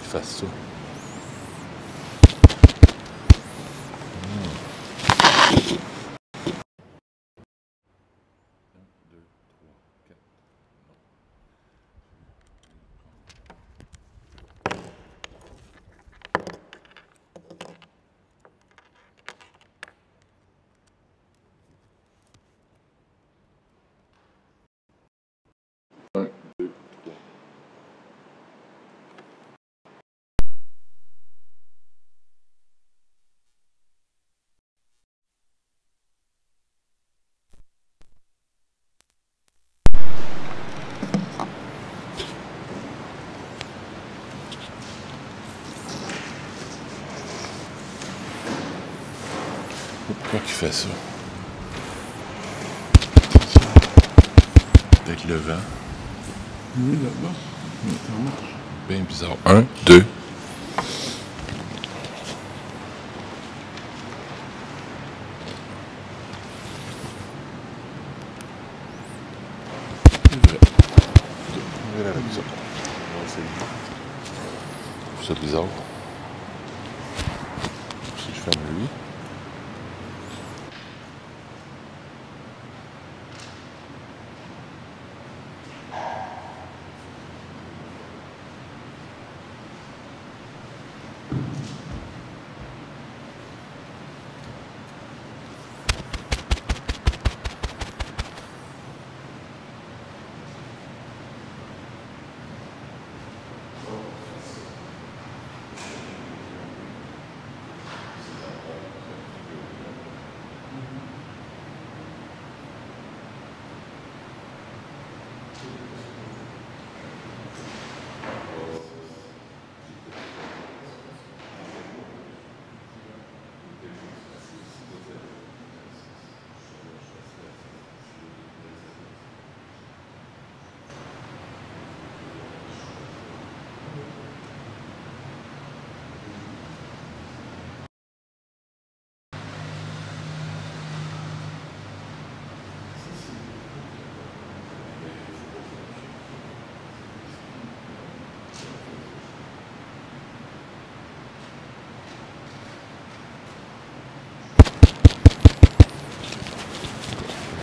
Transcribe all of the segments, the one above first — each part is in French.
fasse ça. Pourquoi il fait ça? Avec le vent. Oui, là-bas. Ça marche. Bien bizarre. 1, 2. C'est vrai. On verra avec ça. On va essayer. Je trouve ça bizarre. Si je ferme lui.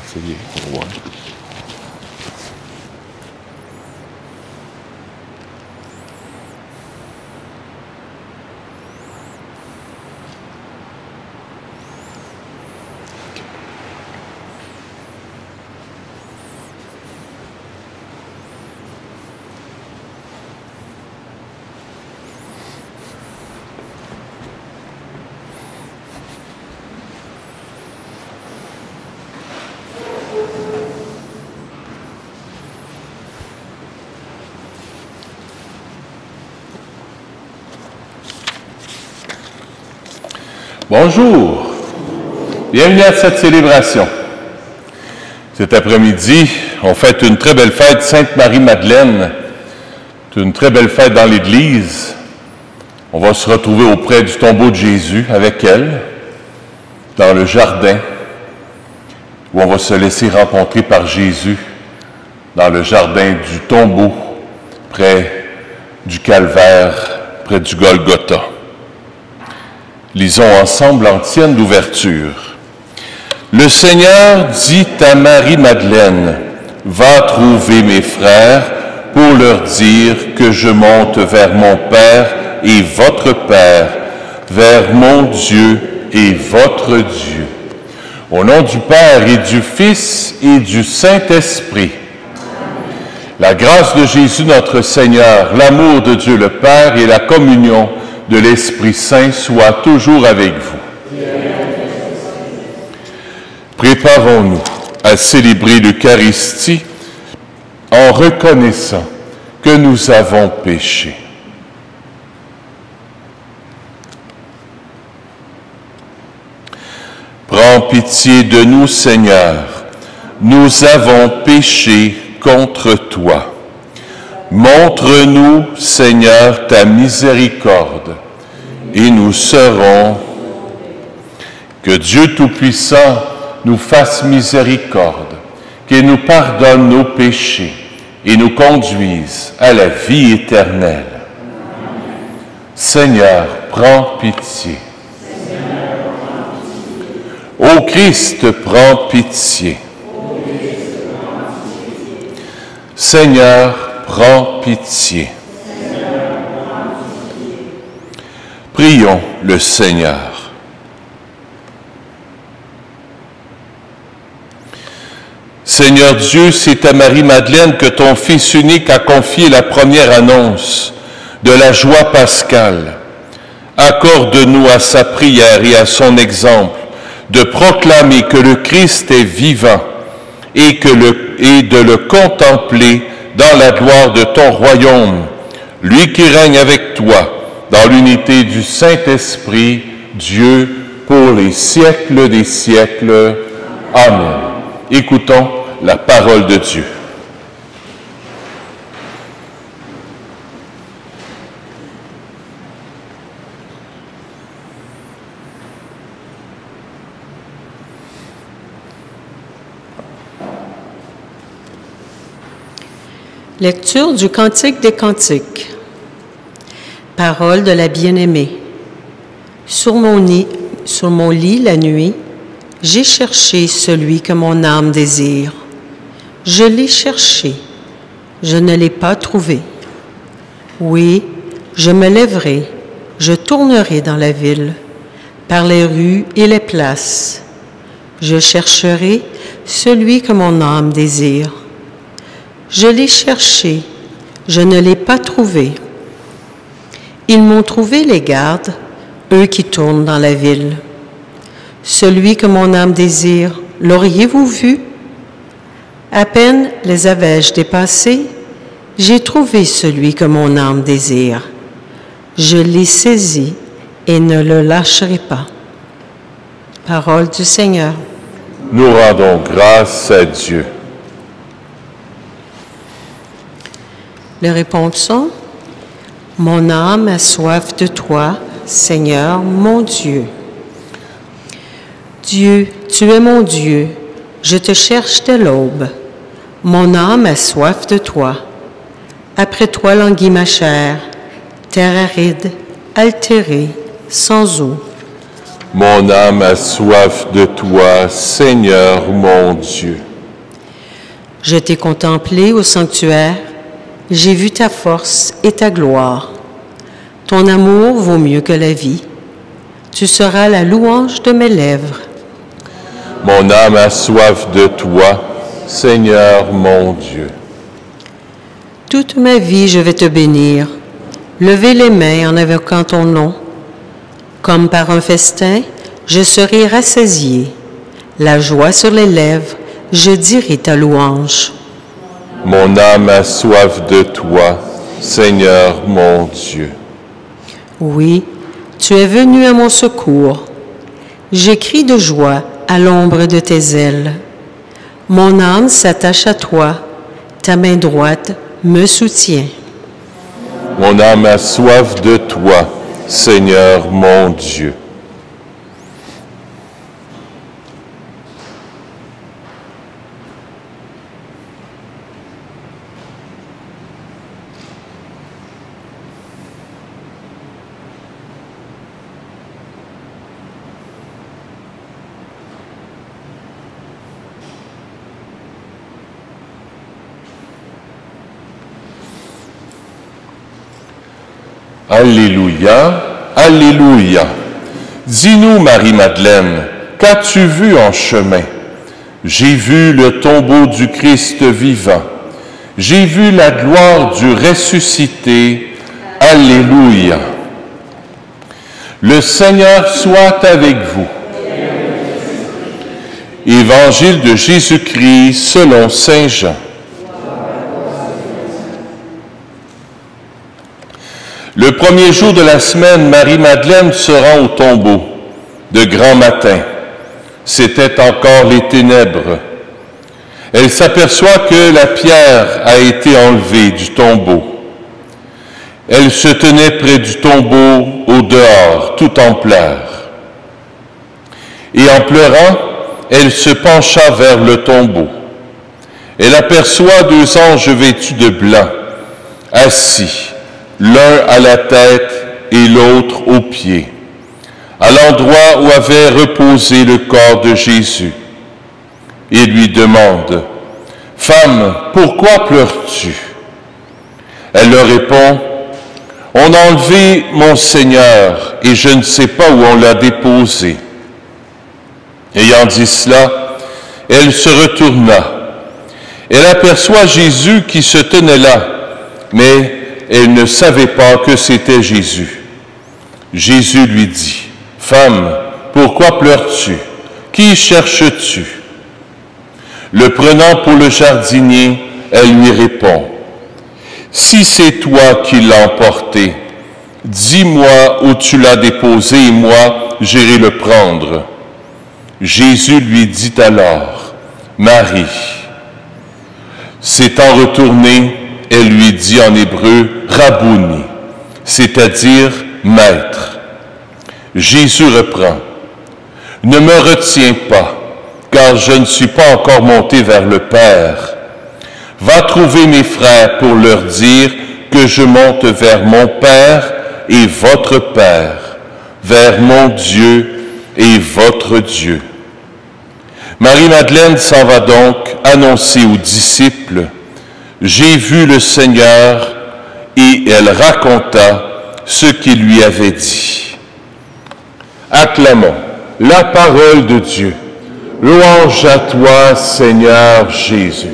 Essayer, on va voir. Bonjour, bienvenue à cette célébration. Cet après-midi, on fête une très belle fête, Sainte Marie-Madeleine. C'est une très belle fête dans l'Église. On va se retrouver auprès du tombeau de Jésus avec elle, dans le jardin, où on va se laisser rencontrer par Jésus, dans le jardin du tombeau, près du Calvaire, près du Golgotha. Lisons ensemble l'antienne d'ouverture. Le Seigneur dit à Marie-Madeleine, « Va trouver mes frères pour leur dire que je monte vers mon Père et votre Père, vers mon Dieu et votre Dieu. Au nom du Père et du Fils et du Saint-Esprit, la grâce de Jésus notre Seigneur, l'amour de Dieu le Père et la communion de l'Esprit Saint soit toujours avec vous. Préparons-nous à célébrer l'Eucharistie en reconnaissant que nous avons péché. Prends pitié de nous, Seigneur. Nous avons péché contre toi. Montre-nous, Seigneur, ta miséricorde, et nous serons. Que Dieu Tout-Puissant nous fasse miséricorde, qu'il nous pardonne nos péchés et nous conduise à la vie éternelle. Seigneur, prends pitié. Ô Christ, prends pitié. Seigneur, prends pitié. Prions le Seigneur. Seigneur Dieu, c'est à Marie-Madeleine que ton Fils unique a confié la première annonce de la joie pascale. Accorde-nous à sa prière et à son exemple de proclamer que le Christ est vivant et de le contempler dans la gloire de ton royaume, lui qui règne avec toi dans l'unité du Saint-Esprit, Dieu, pour les siècles des siècles. Amen. Écoutons la parole de Dieu. Lecture du Cantique des Cantiques. Parole de la bien-aimée. Sur mon lit la nuit, j'ai cherché celui que mon âme désire. Je l'ai cherché, je ne l'ai pas trouvé. Oui, je me lèverai, je tournerai dans la ville, par les rues et les places. Je chercherai celui que mon âme désire. Je l'ai cherché, je ne l'ai pas trouvé. Ils m'ont trouvé les gardes, eux qui tournent dans la ville. Celui que mon âme désire, l'auriez-vous vu? À peine les avais-je dépassés, j'ai trouvé celui que mon âme désire. Je l'ai saisi et ne le lâcherai pas. Parole du Seigneur. Nous rendons grâce à Dieu. Le répondons, mon âme a soif de toi, Seigneur, mon Dieu. Dieu, tu es mon Dieu, je te cherche dès l'aube. Mon âme a soif de toi. Après toi languit ma chair, terre aride, altérée, sans eau. Mon âme a soif de toi, Seigneur, mon Dieu. Je t'ai contemplé au sanctuaire, j'ai vu ta force et ta gloire. Ton amour vaut mieux que la vie. Tu seras la louange de mes lèvres. Mon âme a soif de toi, Seigneur mon Dieu. Toute ma vie, je vais te bénir. Levez les mains en invoquant ton nom. Comme par un festin, je serai rassasié. La joie sur les lèvres, je dirai ta louange. Mon âme a soif de toi, Seigneur mon Dieu. Oui, tu es venu à mon secours. Je crie de joie à l'ombre de tes ailes. Mon âme s'attache à toi, ta main droite me soutient. Mon âme a soif de toi, Seigneur mon Dieu. Alléluia, Alléluia. Dis-nous, Marie-Madeleine, qu'as-tu vu en chemin? J'ai vu le tombeau du Christ vivant. J'ai vu la gloire du ressuscité. Alléluia. Le Seigneur soit avec vous. Évangile de Jésus-Christ selon saint Jean. Le premier jour de la semaine, Marie-Madeleine se rend au tombeau, de grand matin. C'était encore les ténèbres. Elle s'aperçoit que la pierre a été enlevée du tombeau. Elle se tenait près du tombeau, au dehors, tout en pleurs. Et en pleurant, elle se pencha vers le tombeau. Elle aperçoit deux anges vêtus de blanc, assis, l'un à la tête et l'autre aux pieds, à l'endroit où avait reposé le corps de Jésus, et lui demande, « Femme, pourquoi pleures-tu » Elle leur répond, « On a enlevé mon Seigneur, et je ne sais pas où on l'a déposé. » Ayant dit cela, elle se retourna. Elle aperçoit Jésus qui se tenait là, mais elle ne savait pas que c'était Jésus. Jésus lui dit, « Femme, pourquoi pleures-tu? Qui cherches-tu » Le prenant pour le jardinier, elle lui répond, « Si c'est toi qui l'as emporté, dis-moi où tu l'as déposé et moi, j'irai le prendre. » Jésus lui dit alors, « Marie. » S'étant retournée, elle lui dit en hébreu, « Rabouni », c'est-à-dire « Maître ». Jésus reprend, « Ne me retiens pas, car je ne suis pas encore monté vers le Père. Va trouver mes frères pour leur dire que je monte vers mon Père et votre Père, vers mon Dieu et votre Dieu. » Marie-Madeleine s'en va donc annoncer aux disciples, « J'ai vu le Seigneur » et elle raconta ce qu'il lui avait dit. Acclamons la parole de Dieu. Louange à toi, Seigneur Jésus.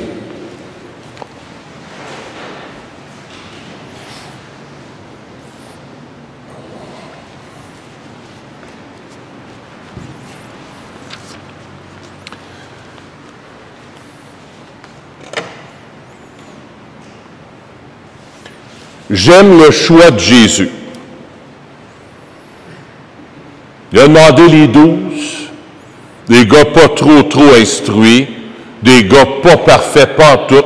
J'aime le choix de Jésus. Il a demandé les 12, des gars pas trop instruits, des gars pas parfaits, pas en tout,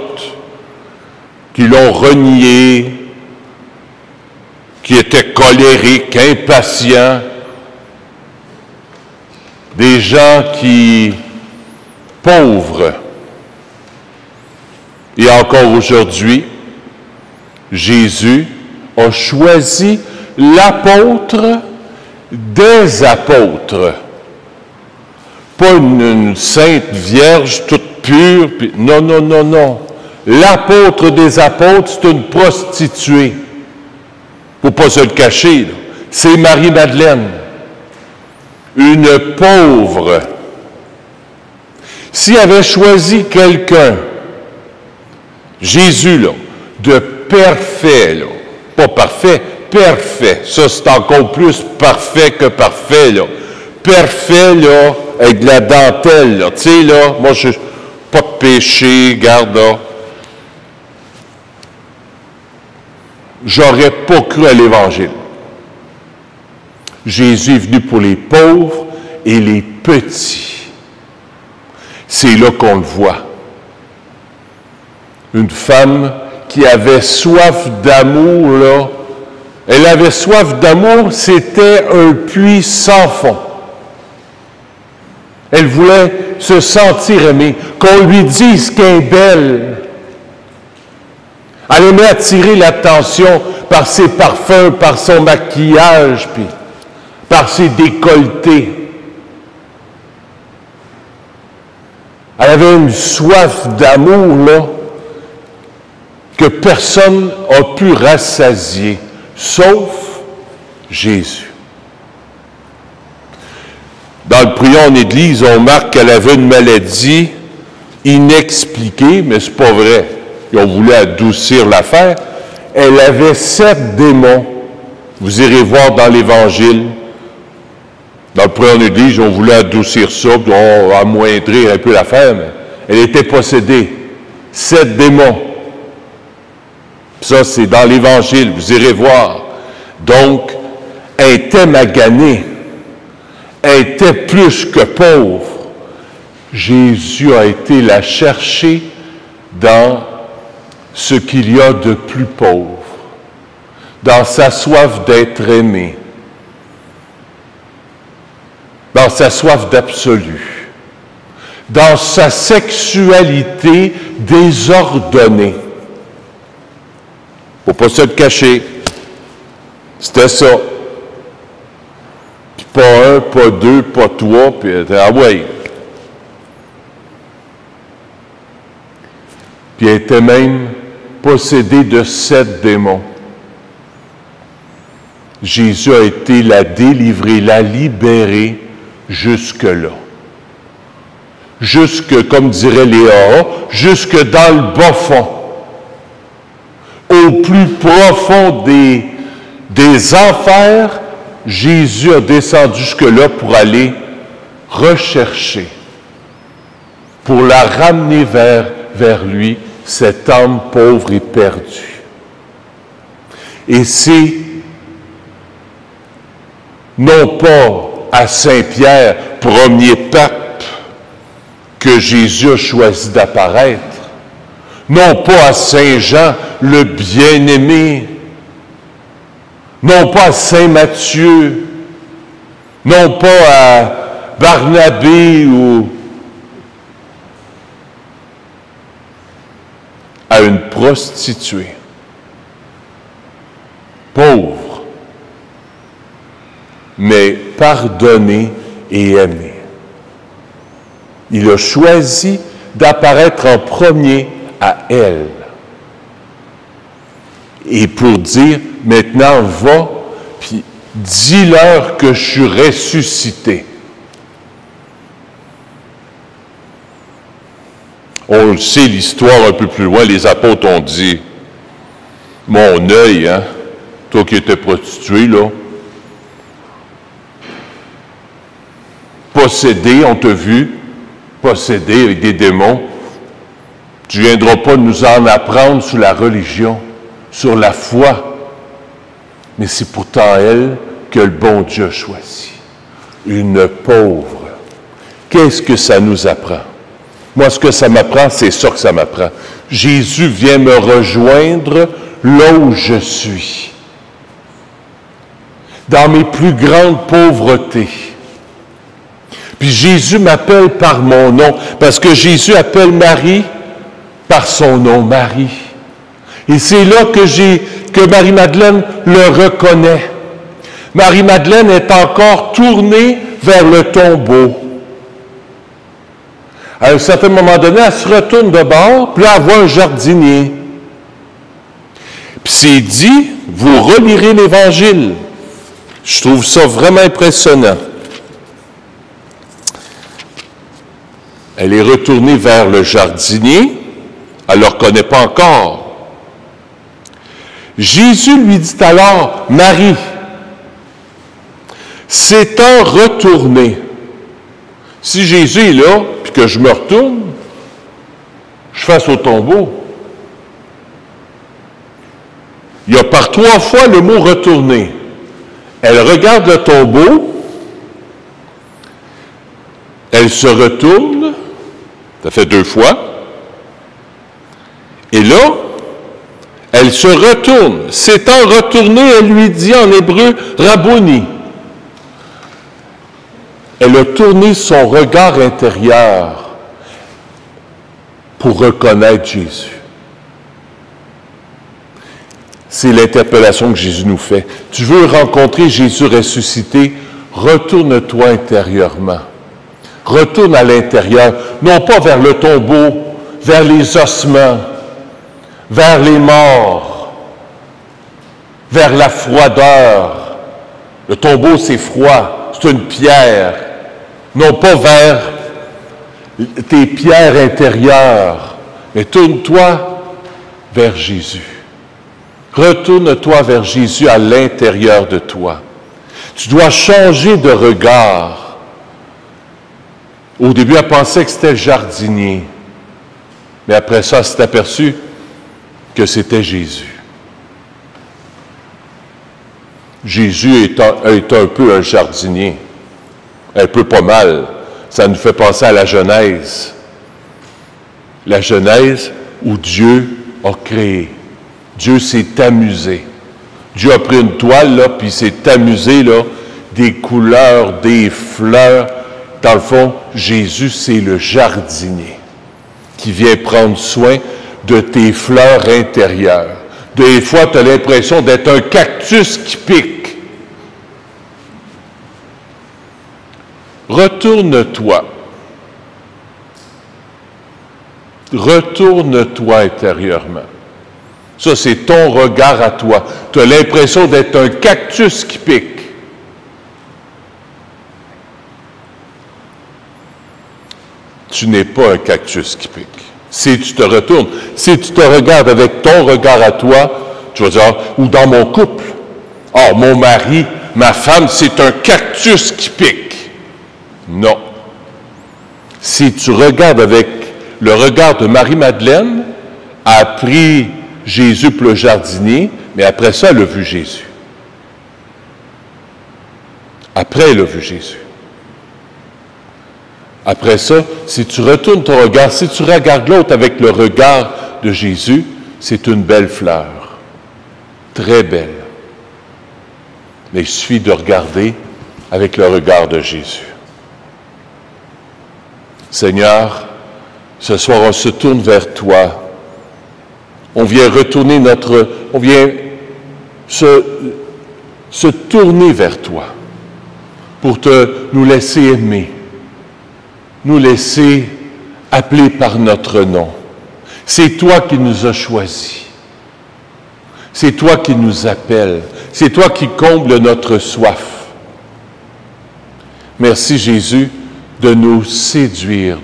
qui l'ont renié, qui étaient colériques, impatients, des gens qui, pauvres. Et encore aujourd'hui, Jésus a choisi l'apôtre des apôtres. Pas une sainte vierge toute pure. Puis, non. L'apôtre des apôtres, c'est une prostituée. Faut pas se le cacher, là. C'est Marie-Madeleine. Une pauvre. S'il avait choisi quelqu'un, Jésus, là, de parfait, là. Pas parfait, parfait. Ça, c'est encore plus parfait que parfait, là. Parfait, là, avec de la dentelle, là. Tu sais, là, moi, je pas de péché, garde, là. J'aurais pas cru à l'Évangile. Jésus est venu pour les pauvres et les petits. C'est là qu'on le voit. Une femme qui avait soif d'amour, là. Elle avait soif d'amour, c'était un puits sans fond. Elle voulait se sentir aimée, qu'on lui dise qu'elle est belle. Elle aimait attirer l'attention par ses parfums, par son maquillage, puis par ses décolletés. Elle avait une soif d'amour, là, que personne n'a pu rassasier, sauf Jésus. Dans le prion en Église, on marque qu'elle avait une maladie inexpliquée, mais c'est pas vrai. Ils ont voulu adoucir l'affaire. Elle avait 7 démons. Vous irez voir dans l'Évangile. Dans le prion en Église, on voulait adoucir ça, amoindrir un peu l'affaire, mais elle était possédée. 7 démons. Ça, c'est dans l'Évangile, vous irez voir. Donc, elle était maganée. Elle était plus que pauvre. Jésus a été la chercher dans ce qu'il y a de plus pauvre, dans sa soif d'être aimé, dans sa soif d'absolu, dans sa sexualité désordonnée. Faut pas se le cacher. C'était ça. Pas un, pas deux, pas trois, puis ah ouais. Puis elle était même possédée de 7 démons. Jésus a été la délivrer, la libérer jusque-là. Jusque, comme dirait Léa, jusque dans le bas fond. Au plus profond des enfers, Jésus a descendu jusque-là pour aller rechercher, pour la ramener vers lui, cette âme pauvre et perdue. Et c'est non pas à Saint-Pierre, premier pape, que Jésus a choisi d'apparaître, non pas à Saint-Jean, le bien-aimé, non pas à Saint-Matthieu, non pas à Barnabé ou à une prostituée, pauvre, mais pardonnée et aimée. Il a choisi d'apparaître en premier à elle. Et pour dire, maintenant va, puis dis-leur que je suis ressuscité. On le sait, l'histoire un peu plus loin, les apôtres ont dit, mon œil, hein, toi qui étais prostitué, là, possédé, on t'a vu, possédé avec des démons, tu ne viendras pas nous en apprendre sur la religion, sur la foi, mais c'est pourtant elle que le bon Dieu a choisi. Une pauvre. Qu'est-ce que ça nous apprend? Moi, ce que ça m'apprend, c'est ça que ça m'apprend. Jésus vient me rejoindre là où je suis, dans mes plus grandes pauvretés. Puis Jésus m'appelle par mon nom, parce que Jésus appelle Marie par son nom, Marie. Et c'est là que Marie-Madeleine le reconnaît. Marie-Madeleine est encore tournée vers le tombeau. À un certain moment donné, elle se retourne de bord, puis là, elle voit un jardinier. Puis c'est dit, vous relirez l'Évangile. Je trouve ça vraiment impressionnant. Elle est retournée vers le jardinier, elle ne le reconnaît pas encore. Jésus lui dit alors, Marie, s'étant retourné, si Jésus est là, puis que je me retourne, je fasse au tombeau. Il y a par 3 fois le mot « retourner ». Elle regarde le tombeau, elle se retourne, ça fait 2 fois, et là, elle se retourne. S'étant retournée, elle lui dit en hébreu « Rabboni ». Elle a tourné son regard intérieur pour reconnaître Jésus. C'est l'interpellation que Jésus nous fait. Tu veux rencontrer Jésus ressuscité, retourne-toi intérieurement. Retourne à l'intérieur, non pas vers le tombeau, vers les ossements, vers les morts, vers la froideur. Le tombeau, c'est froid, c'est une pierre. Non pas vers tes pierres intérieures, mais tourne-toi vers Jésus. Retourne-toi vers Jésus à l'intérieur de toi. Tu dois changer de regard. Au début, elle pensait que c'était le jardinier, mais après ça, elle s'est aperçue que c'était Jésus. Jésus est un peu un jardinier. Un peu pas mal. Ça nous fait penser à la Genèse. La Genèse où Dieu a créé. Dieu s'est amusé. Dieu a pris une toile, là, puis s'est amusé, là, des couleurs, des fleurs. Dans le fond, Jésus, c'est le jardinier qui vient prendre soin de tes fleurs intérieures. Des fois, tu as l'impression d'être un cactus qui pique. Retourne-toi. Retourne-toi intérieurement. Ça, c'est ton regard à toi. Tu as l'impression d'être un cactus qui pique. Tu n'es pas un cactus qui pique. Si tu te retournes, si tu te regardes avec ton regard à toi, tu vas dire, ou dans mon couple, oh, mon mari, ma femme, c'est un cactus qui pique. Non. Si tu regardes avec le regard de Marie-Madeleine, a pris Jésus pour le jardinier, mais après ça, elle a vu Jésus. Après, elle a vu Jésus. Après ça, si tu retournes ton regard, si tu regardes l'autre avec le regard de Jésus, c'est une belle fleur. Très belle. Mais il suffit de regarder avec le regard de Jésus. Seigneur, ce soir, on se tourne vers toi. On vient retourner on vient se tourner vers toi pour nous laisser aimer, nous laisser appeler par notre nom. C'est toi qui nous as choisis. C'est toi qui nous appelles. C'est toi qui combles notre soif. Merci Jésus de nous séduire,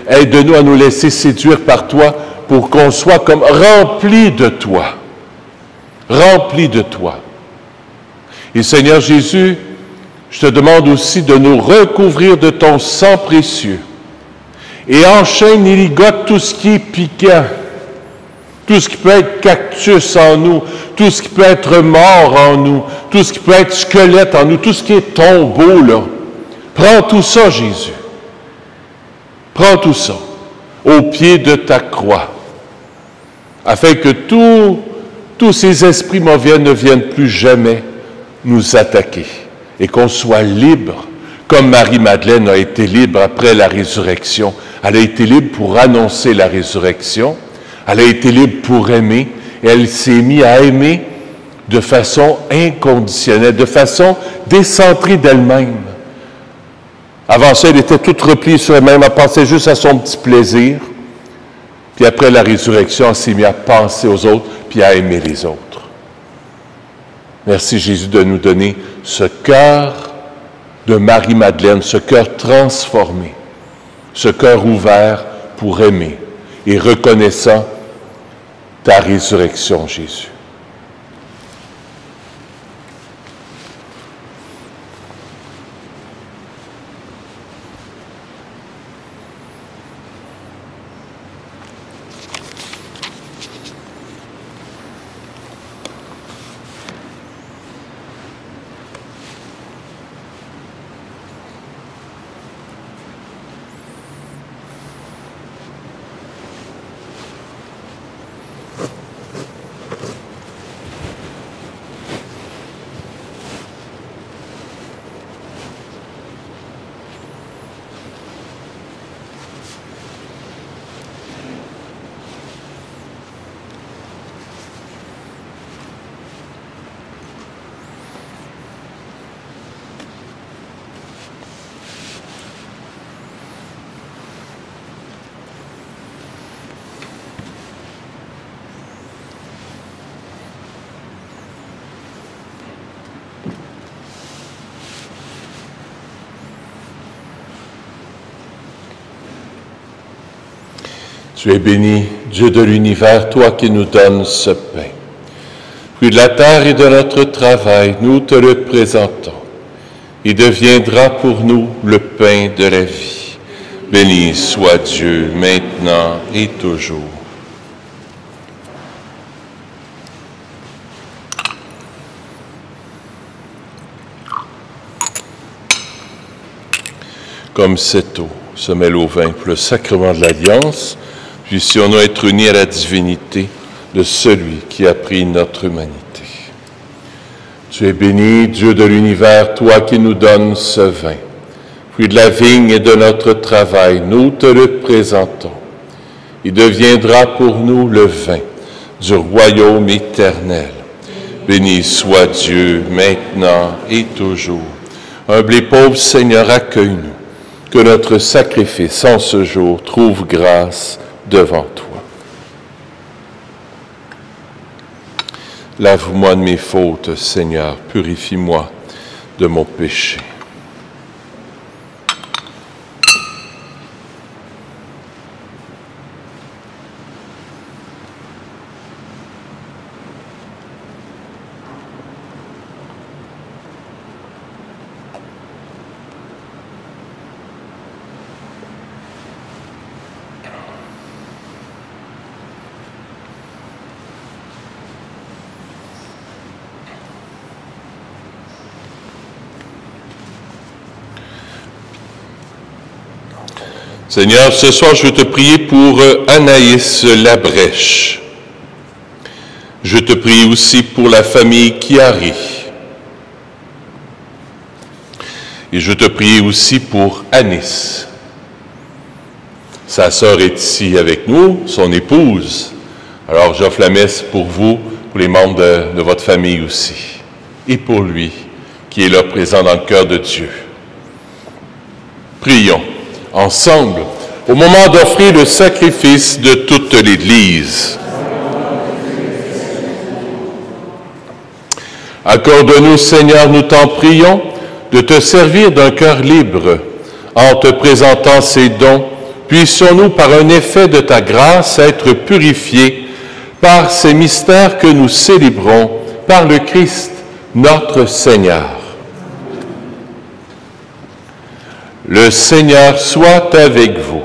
aide-nous à nous laisser séduire par toi pour qu'on soit comme remplis de toi. Remplis de toi. Et Seigneur Jésus, je te demande aussi de nous recouvrir de ton sang précieux et enchaîne et ligote tout ce qui est piquant, tout ce qui peut être cactus en nous, tout ce qui peut être mort en nous, tout ce qui peut être squelette en nous, tout ce qui est tombeau, là. Prends tout ça, Jésus. Prends tout ça au pied de ta croix, afin que tous ces esprits mauvais ne viennent plus jamais nous attaquer et qu'on soit libre, comme Marie-Madeleine a été libre après la résurrection. Elle a été libre pour annoncer la résurrection, elle a été libre pour aimer, et elle s'est mise à aimer de façon inconditionnelle, de façon décentrée d'elle-même. Avant ça, elle était toute repliée sur elle-même, elle pensait juste à son petit plaisir. Puis après la résurrection, elle s'est mise à penser aux autres, puis à aimer les autres. Merci Jésus de nous donner ce cœur de Marie-Madeleine, ce cœur transformé, ce cœur ouvert pour aimer et reconnaissant ta résurrection, Jésus. Tu es béni, Dieu de l'univers, toi qui nous donnes ce pain. Puis de la terre et de notre travail, nous te le présentons. Il deviendra pour nous le pain de la vie. Béni soit Dieu, maintenant et toujours. Comme cette eau se mêle au vin pour le sacrement de l'Alliance, puissions-nous être unis à la divinité de celui qui a pris notre humanité. Tu es béni, Dieu de l'univers, toi qui nous donnes ce vin. Puis de la vigne et de notre travail, nous te le présentons. Il deviendra pour nous le vin du royaume éternel. Béni soit Dieu, maintenant et toujours. Humble et pauvre Seigneur, accueille-nous, que notre sacrifice en ce jour trouve grâce devant toi. Lave-moi de mes fautes, Seigneur, purifie-moi de mon péché. Seigneur, ce soir, je veux te prier pour Anaïs Labrèche. Je te prie aussi pour la famille Chiari. Et je te prie aussi pour Anis. Sa sœur est ici avec nous, son épouse. Alors j'offre la messe pour vous, pour les membres de votre famille aussi. Et pour lui, qui est là présent dans le cœur de Dieu. Prions ensemble, au moment d'offrir le sacrifice de toute l'Église. Accorde-nous, Seigneur, nous t'en prions, de te servir d'un cœur libre. En te présentant ces dons, puissions-nous, par un effet de ta grâce, être purifiés par ces mystères que nous célébrons par le Christ, notre Seigneur. Le Seigneur soit avec vous.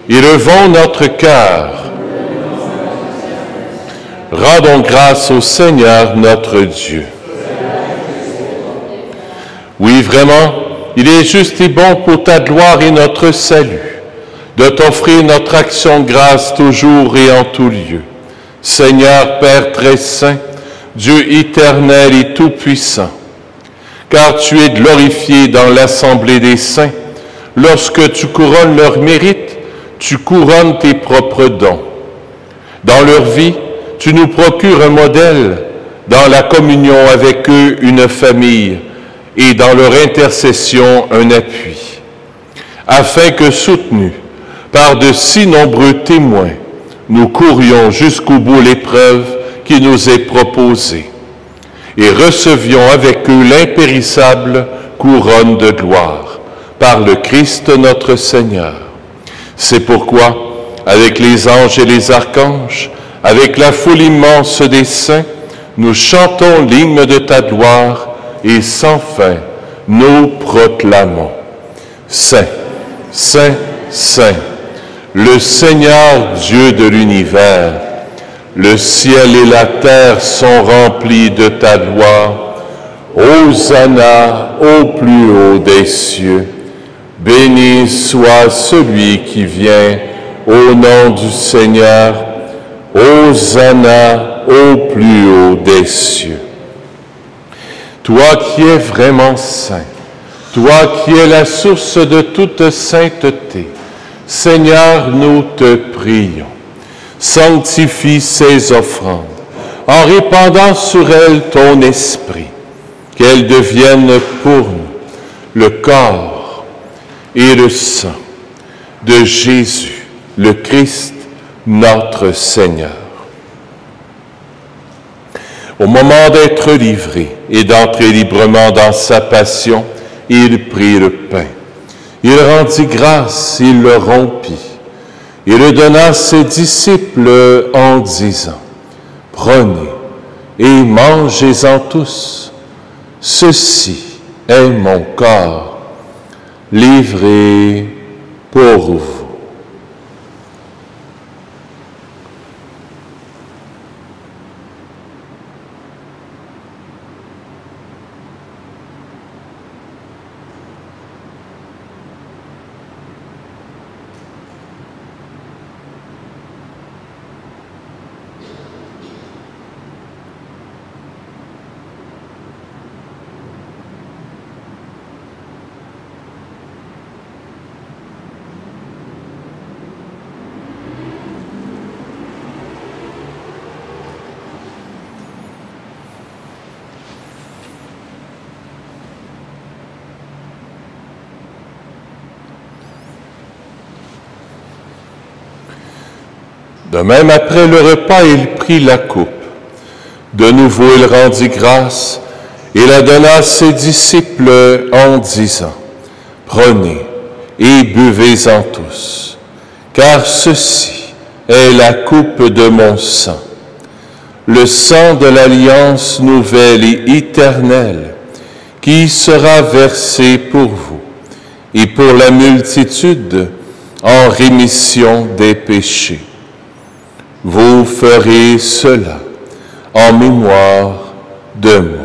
Élevons notre cœur. Rendons grâce au Seigneur notre Dieu. Oui, vraiment, il est juste et bon pour ta gloire et notre salut, de t'offrir notre action de grâce toujours et en tout lieu. Seigneur, Père très saint, Dieu éternel et tout-puissant, car tu es glorifié dans l'assemblée des saints. Lorsque tu couronnes leur mérite, tu couronnes tes propres dons. Dans leur vie, tu nous procures un modèle, dans la communion avec eux une famille, et dans leur intercession un appui, afin que, soutenus par de si nombreux témoins, nous courions jusqu'au bout l'épreuve qui nous est proposée, et recevions avec eux l'impérissable couronne de gloire, par le Christ notre Seigneur. C'est pourquoi, avec les anges et les archanges, avec la foule immense des saints, nous chantons l'hymne de ta gloire, et sans fin, nous proclamons. Saint, Saint, Saint, le Seigneur Dieu de l'univers, le ciel et la terre sont remplis de ta gloire. Hosanna au plus haut des cieux. Béni soit celui qui vient au nom du Seigneur. Hosanna au plus haut des cieux. Toi qui es vraiment saint, toi qui es la source de toute sainteté, Seigneur, nous te prions. Sanctifie ces offrandes en répandant sur elles ton esprit, qu'elles deviennent pour nous le corps et le sang de Jésus, le Christ, notre Seigneur. Au moment d'être livré et d'entrer librement dans sa passion, il prit le pain. Il rendit grâce, il le rompit. Il le donna à ses disciples en disant, « Prenez et mangez-en tous. Ceci est mon corps, livré pour vous. » De même, après le repas, il prit la coupe. De nouveau, il rendit grâce et la donna à ses disciples en disant, « Prenez et buvez-en tous, car ceci est la coupe de mon sang, le sang de l'alliance nouvelle et éternelle, qui sera versé pour vous et pour la multitude en rémission des péchés. Vous ferez cela en mémoire de moi. »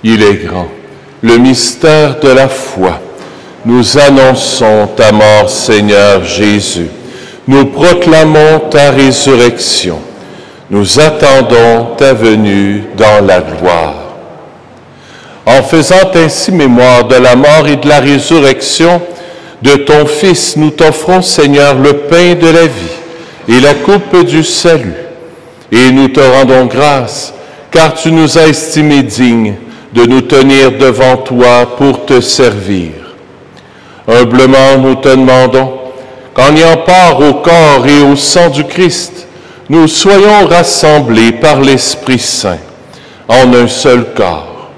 Il est grand, le mystère de la foi. Nous annonçons ta mort, Seigneur Jésus. Nous proclamons ta résurrection. Nous attendons ta venue dans la gloire. En faisant ainsi mémoire de la mort et de la résurrection de ton Fils, nous t'offrons, Seigneur, le pain de la vie et la coupe du salut. Et nous te rendons grâce, car tu nous as estimés dignes de nous tenir devant toi pour te servir. Humblement, nous te demandons qu'en ayant part au corps et au sang du Christ, nous soyons rassemblés par l'Esprit Saint en un seul corps.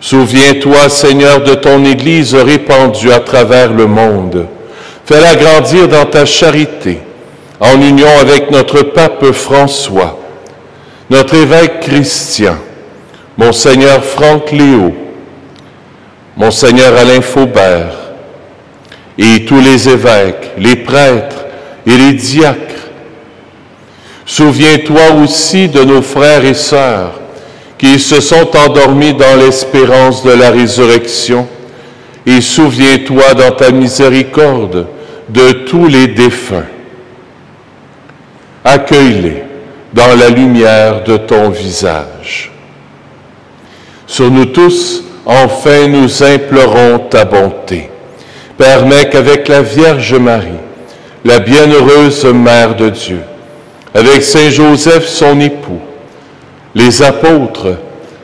Souviens-toi, Seigneur, de ton Église répandue à travers le monde. Fais-la grandir dans ta charité, en union avec notre pape François, notre évêque Christian, Monseigneur Franck Léo, Monseigneur Alain Faubert, et tous les évêques, les prêtres et les diacres. Souviens-toi aussi de nos frères et sœurs qui se sont endormis dans l'espérance de la résurrection, et souviens-toi dans ta miséricorde de tous les défunts. Accueille-les dans la lumière de ton visage. Sur nous tous, enfin, nous implorons ta bonté. Permets qu'avec la Vierge Marie, la bienheureuse Mère de Dieu, avec Saint Joseph, son époux, les apôtres,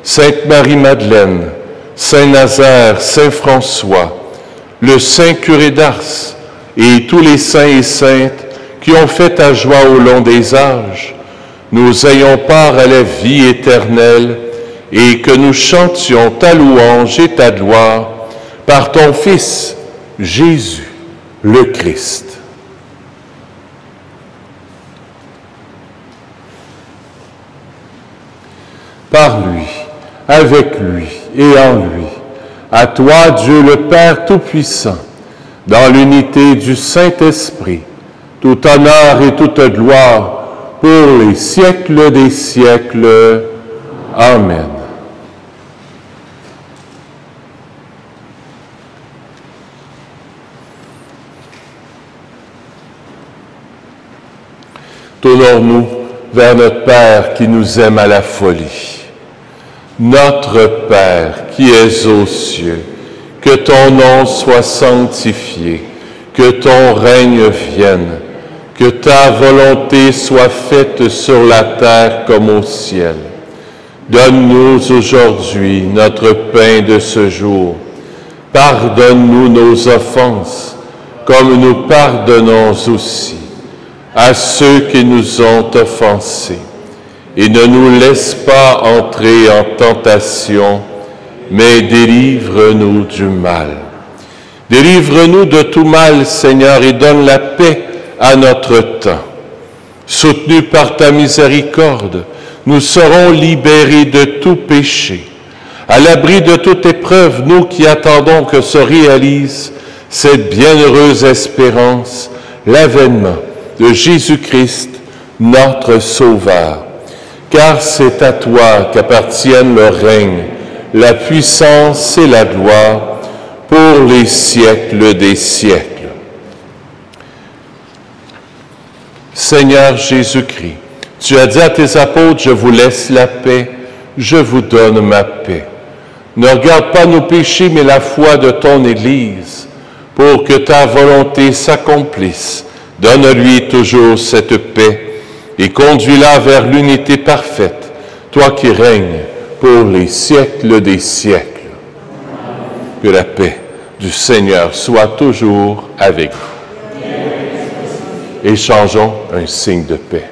Sainte Marie-Madeleine, Saint Nazaire, Saint François, le Saint Curé d'Ars et tous les saints et saintes qui ont fait ta joie au long des âges, nous ayons part à la vie éternelle et que nous chantions ta louange et ta gloire par ton Fils, Jésus, le Christ. Par lui, avec lui et en lui, à toi, Dieu le Père Tout-Puissant, dans l'unité du Saint-Esprit, tout honneur et toute gloire pour les siècles des siècles. Amen. Tournons-nous vers notre Père qui nous aime à la folie. Notre Père qui es aux cieux, que ton nom soit sanctifié, que ton règne vienne, que ta volonté soit faite sur la terre comme au ciel. Donne-nous aujourd'hui notre pain de ce jour. Pardonne-nous nos offenses, comme nous pardonnons aussi à ceux qui nous ont offensés. Et ne nous laisse pas entrer en tentation, mais délivre-nous du mal. Délivre-nous de tout mal, Seigneur, et donne la paix à notre temps. Soutenus par ta miséricorde, nous serons libérés de tout péché. À l'abri de toute épreuve, nous qui attendons que se réalise cette bienheureuse espérance, l'avènement de Jésus-Christ, notre Sauveur. car c'est à toi qu'appartiennent le règne, la puissance et la gloire pour les siècles des siècles. Seigneur Jésus-Christ, tu as dit à tes apôtres, je vous laisse la paix, je vous donne ma paix. Ne regarde pas nos péchés, mais la foi de ton Église, pour que ta volonté s'accomplisse. Donne-lui toujours cette paix et conduis-la vers l'unité parfaite, toi qui règnes pour les siècles des siècles. Que la paix du Seigneur soit toujours avec vous. Échangeons un signe de paix.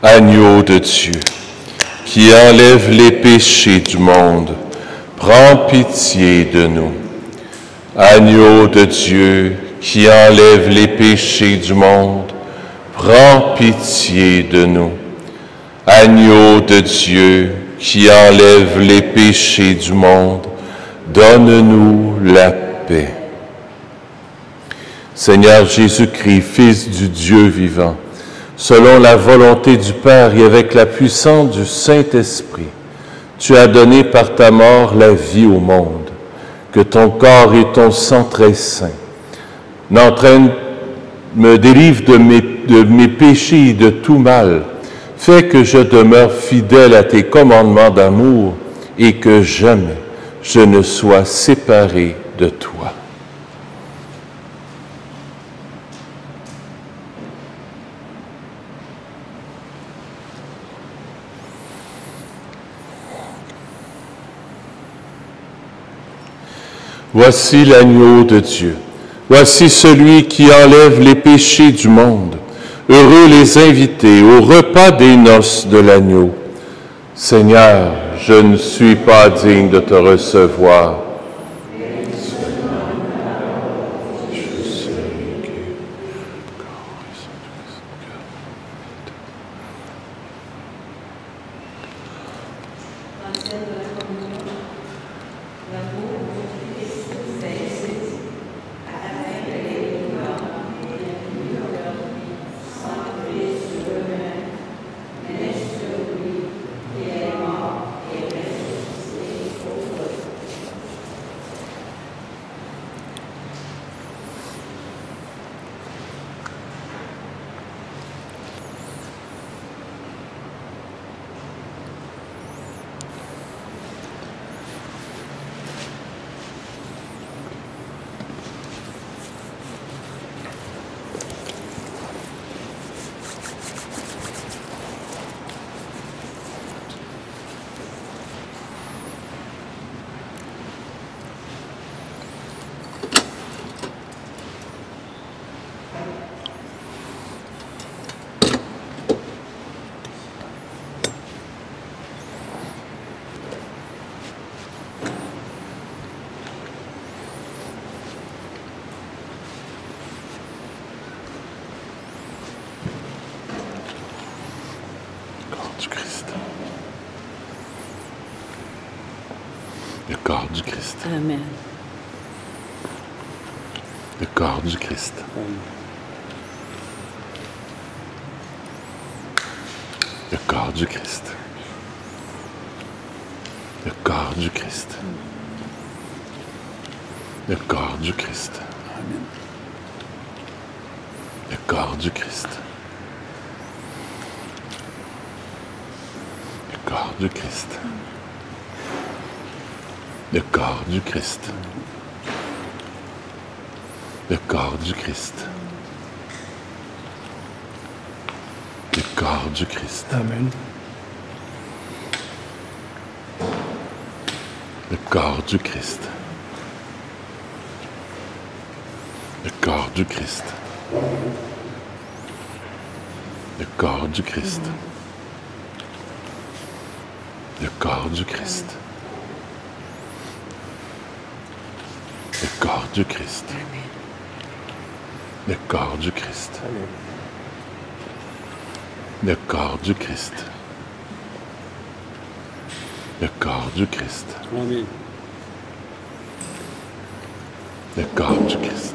Agneau de Dieu, qui enlève les péchés du monde, prends pitié de nous. Agneau de Dieu, qui enlève les péchés du monde, prends pitié de nous. Agneau de Dieu, qui enlève les péchés du monde, donne-nous la paix. Seigneur Jésus-Christ, Fils du Dieu vivant, selon la volonté du Père et avec la puissance du Saint-Esprit, tu as donné par ta mort la vie au monde, que ton corps et ton sang très saint me délivrent de mes péchés et de tout mal. Fais que je demeure fidèle à tes commandements d'amour et que jamais je ne sois séparé de toi. Voici l'agneau de Dieu. Voici celui qui enlève les péchés du monde. Heureux les invités au repas des noces de l'agneau. Seigneur, je ne suis pas digne de te recevoir. Du Christ. Le corps du Christ. Amen. Le corps du Christ. Le corps du Christ. Le corps du Christ. Le corps du Christ. Amen. Le corps du Christ. Le corps du Christ. Le corps du Christ. Le corps du Christ. Le corps du Christ. Amen. Le corps du Christ. Le corps du Christ. Le corps du Christ. Le corps du Christ. Le corps du Christ. Le corps du Christ. Le corps du Christ. Le corps du Christ. Amen. Le corps du Christ.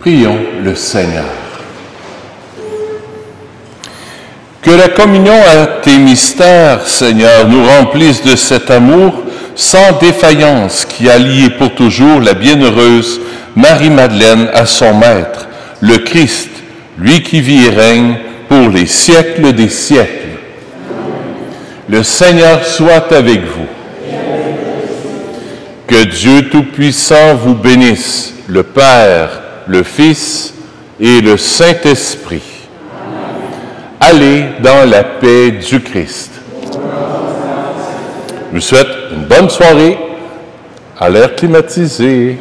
Prions le Seigneur. Que la communion à tes mystères, Seigneur, nous remplisse de cet amour sans défaillance qui a lié pour toujours la bienheureuse Marie-Madeleine à son Maître, le Christ, lui qui vit et règne pour les siècles des siècles. Le Seigneur soit avec vous. Que Dieu Tout-Puissant vous bénisse, le Père le Fils et le Saint-Esprit. Allez dans la paix du Christ. Je vous souhaite une bonne soirée à l'air climatisé.